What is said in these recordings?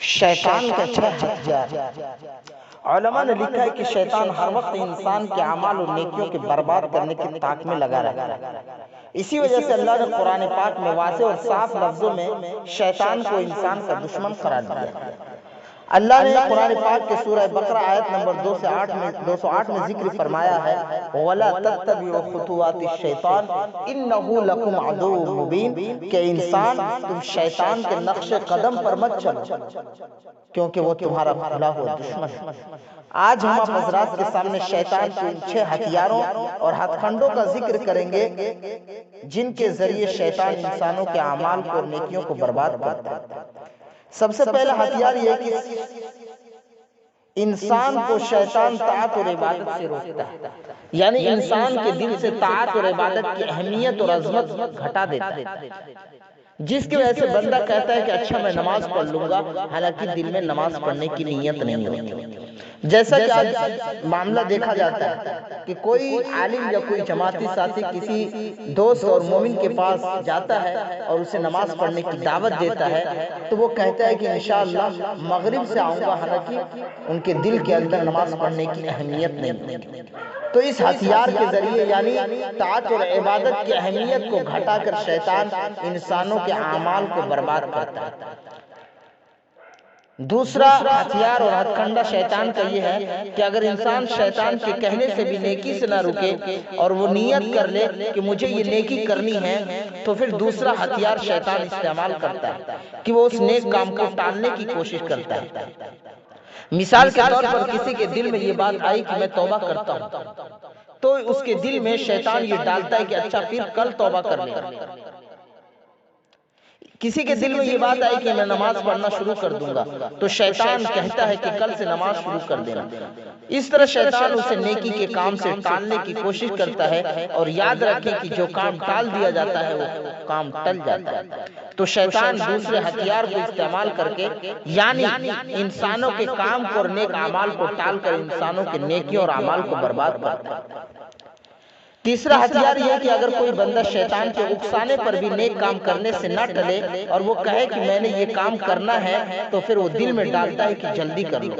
شیطان کا چھ ہتھیار۔ علماء نے لکھا ہے کہ شیطان ہر وقت انسان کے اعمال اور نیکیوں کے برباد کرنے کی طاق میں لگا رہتا ہے۔ اسی وجہ سے اللہ نے قرآن پاک میں واضح اور صاف لفظوں میں شیطان کو انسان کا دشمن قرار دیا۔ اللہ نے قرآن پاک کے سورہ بقرہ آیت نمبر 208 میں ذکر فرمایا ہے وَلَا تَتَّبِعُوا خُطُوَاتِ الشَّيْطَانِ إِنَّهُ لَكُمْ عَدُوٌّ مُبِينٌ کہ انسان تم شیطان کے نقش قدم پر مت چلو کیونکہ وہ تمہارا بھلا ہوا دشمن ہے۔ آج ہم آپ حضرات کے سامنے شیطان کے ان 6 ہتھیاروں اور ہتھ کنڈوں کا ذکر کریں گے جن کے ذریعے شیطان انسانوں کے اعمال کو اور نیکیوں کو برباد کرتا ہے۔ سب سے پہلا ہتھیار یہ کہ انسان کو شیطان طاعت اور عبادت سے روکتا ہے، یعنی انسان کے دل سے طاعت اور عبادت کی اہمیت اور عظمت گھٹا دیتا ہے، جس کی وجہ سے بندہ کہتا ہے کہ اچھا میں نماز پڑھ لوں گا، حالانکہ دل میں نماز پڑھنے کی نیت نہیں ہوتی۔ جیسا کہ آج معاملہ دیکھا جاتا ہے کہ کوئی عالم یا کوئی جماعتی ساتھی کسی دوست اور مومن کے پاس جاتا ہے اور اسے نماز پڑھنے کی دعوت دیتا ہے تو وہ کہتا ہے کہ انشاءاللہ مغرب سے آؤں گا، حالانکہ ان کے دل کے اندر نماز پڑھنے کی اہمیت نہیں ہوتی۔ تو اس ہتھیار کے ذریعے یعنی طاعت اور عبادت کی اہمیت کو گھٹا کر شیطان انسانوں کے اعمال کو برباد کرتا ہے۔ دوسرا ہتھیار اور ہتھ کنڈا شیطان کا یہ ہے کہ اگر انسان شیطان کے کہنے سے بھی نیکی سے نہ رکے اور وہ نیت کر لے کہ مجھے یہ نیکی کرنی ہے تو پھر دوسرا ہتھیار شیطان استعمال کرتا ہے کہ وہ اس نیک کام کو ٹالنے کی کوشش کرتا ہے۔ مثال کے طور پر کسی کے دل میں یہ بات آئی کہ میں توبہ کرتا ہوں تو اس کے دل میں شیطان یہ ڈالتا ہے کہ اچھا پھر کل توبہ کر لے۔ کسی کے دل میں یہ بات آئی کہ میں نماز پڑھنا شروع کر دوں گا تو شیطان کہتا ہے کہ کل سے نماز شروع کر دینا۔ اس طرح شیطان اسے نیکی کے کام سے ٹالنے کی کوشش کرتا ہے، اور یاد رکھیں کہ جو کام ٹال دیا جاتا ہے وہ کام ٹل جاتا ہے۔ تو شیطان دوسرے ہتھیار کو استعمال کر کے یعنی انسانوں کے کام کو اور نیک اعمال کو ٹال کر انسانوں کے نیکیوں اور اعمال کو برباد کرتا ہے۔ تیسرا ہتھیار یہ کہ اگر کوئی بندہ شیطان کے اکسانے پر بھی نیک کام کرنے سے نہ ٹلے اور وہ کہے کہ میں نے یہ کام کرنا ہے تو پھر وہ دل میں ڈالتا ہے کہ جلدی کر لو۔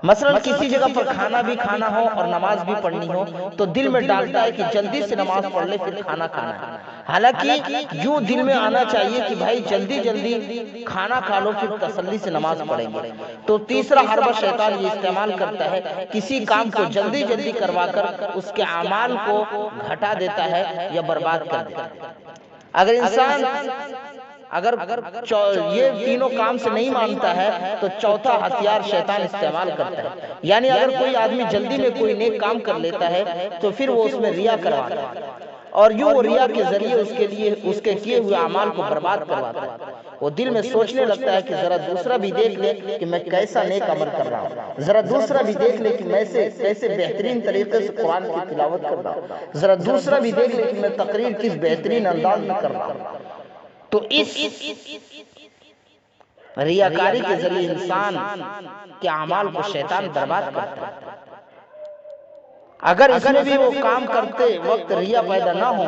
مثلا کسی جگہ پر کھانا بھی کھانا ہو اور نماز بھی پڑھنی ہو تو دل میں ڈالتا ہے کہ جلدی سے نماز پڑھ لے پھر کھانا کھانا ہے، حالانکہ یوں دل میں آنا چاہیے کہ بھائی جلدی جلدی کھانا کھا لو پھر تسلی سے نماز پڑھیں گے۔ تو تیسرا حربہ شیطان یہ استعمال کرتا ہے کسی کام کو جلدی جلدی کروا کر اس کے اعمال کو گھٹا دیتا ہے یا برباد کر دیتا ہے۔ اگر انسان یہ تینوں کام سے نہیں مانتا ہے تو چوتھا ہتھیار شیطان استعمال کرتا ہے، یعنی اگر کوئی آدمی جلدی میں کوئی نیک کام کر لیتا ہے تو پھر وہ اس میں ریا کرواتا ہے اور یوں وہ ریا کے ذریعے اس کے کیے ہوئے اعمال کو برباد کرواتا ہے۔ وہ دل میں سوچنے لگتا ہے کہ ذرا دوسرا بھی دیکھ لے کہ میں کیسا نیک عمل کر رہا ہوں، ذرا دوسرا بھی دیکھ لے کہ میں کیسے بہترین طریقے سے قرآن کی تلاوت کر رہا ہوں، ذرا دوسرا بھی دیکھ لے کہ میں تقریر کس بہترین انداز میں کر رہا ہوں۔ تو اس ریاکاری کے ذریعے انسان کے اعمال کو شیطان برباد کرتا ہے۔ اگر اس میں بھی وہ کام کرتے وقت ریا پیدا نہ ہو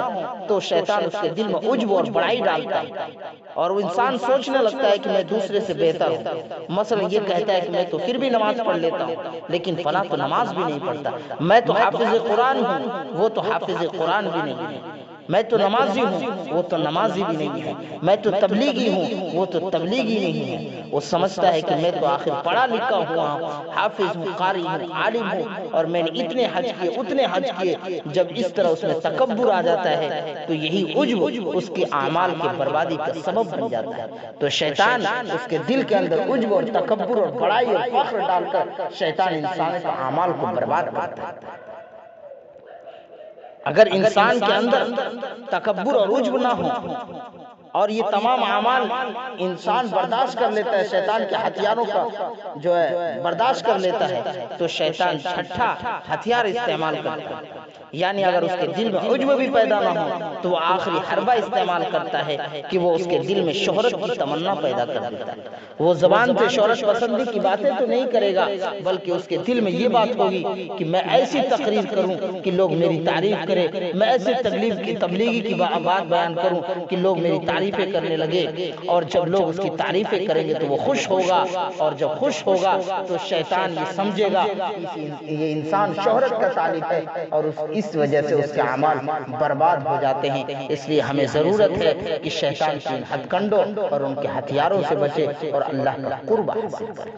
تو شیطان اس کے دل میں عجب اور بڑائی ڈالتا ہے اور وہ انسان سوچنے لگتا ہے کہ میں دوسرے سے بہتر ہوں۔ مثلا یہ کہتا ہے کہ میں تو پھر بھی نماز پڑھ لیتا ہوں لیکن فلاں تو نماز بھی نہیں پڑھتا، میں تو حافظ قرآن ہوں وہ تو حافظ قرآن بھی نہیں ہے، میں تو نمازی ہوں وہ تو نمازی بھی نہیں ہے، میں تو تبلیغی ہوں وہ تو تبلیغی نہیں ہے۔ وہ سمجھتا ہے کہ میں تو آخر پڑھا لکھا ہوا ہوں، حافظ ہوں، قاری ہوں، عالم ہوں اور میں نے اتنے حج کیے اتنے حج کیے۔ جب اس طرح اس میں تکبر آ جاتا ہے تو یہی عجب اس کے اعمال کی بربادی کا سبب بن جاتا ہے۔ تو شیطان اس کے دل کے اندر عجب اور تکبر اور بڑائی اور فخر ڈال کر شیطان انسان کے اعمال کو برباد کرتا ہے۔ اگر انسان کے اندر تکبر اور عجب نہ ہو اور یہ تمام اعمال انسان برداشت کر لیتا ہے، شیطان کے ہتھیاروں کا جو ہے برداشت کر لیتا ہے تو شیطان چھٹا ہتھیار استعمال کرتا ہے، یعنی اگر اس کے دل میں عجب بھی پیدا نہ ہو تو وہ آخری حربہ استعمال کرتا ہے کہ وہ اس کے دل میں شہرت کی تمنا پیدا کر دیتا ہے۔ وہ زبان سے شہرت پسندی کی باتیں تو نہیں کرے گا بلکہ اس کے دل میں یہ بات ہوگی کہ میں ایسی تقریر کروں کہ لوگ میری تعریف کریں، میں ایسی تبلیغی کی بات بیان کروں کہ لوگ میری تعریف تعریفیں کرنے لگے، اور جب لوگ اس کی تعریفیں کریں گے تو وہ خوش ہوگا، اور جب خوش ہوگا تو شیطان یہ سمجھے گا یہ انسان شہرت کا طالب ہے، اور اس وجہ سے اس کے اعمال برباد ہو جاتے ہیں۔ اس لیے ہمیں ضرورت ہے کہ شیطان کی ہتھ کنڈوں اور ان کے ہتھیاروں سے بچے اور اللہ کا قرب حاصل کریں۔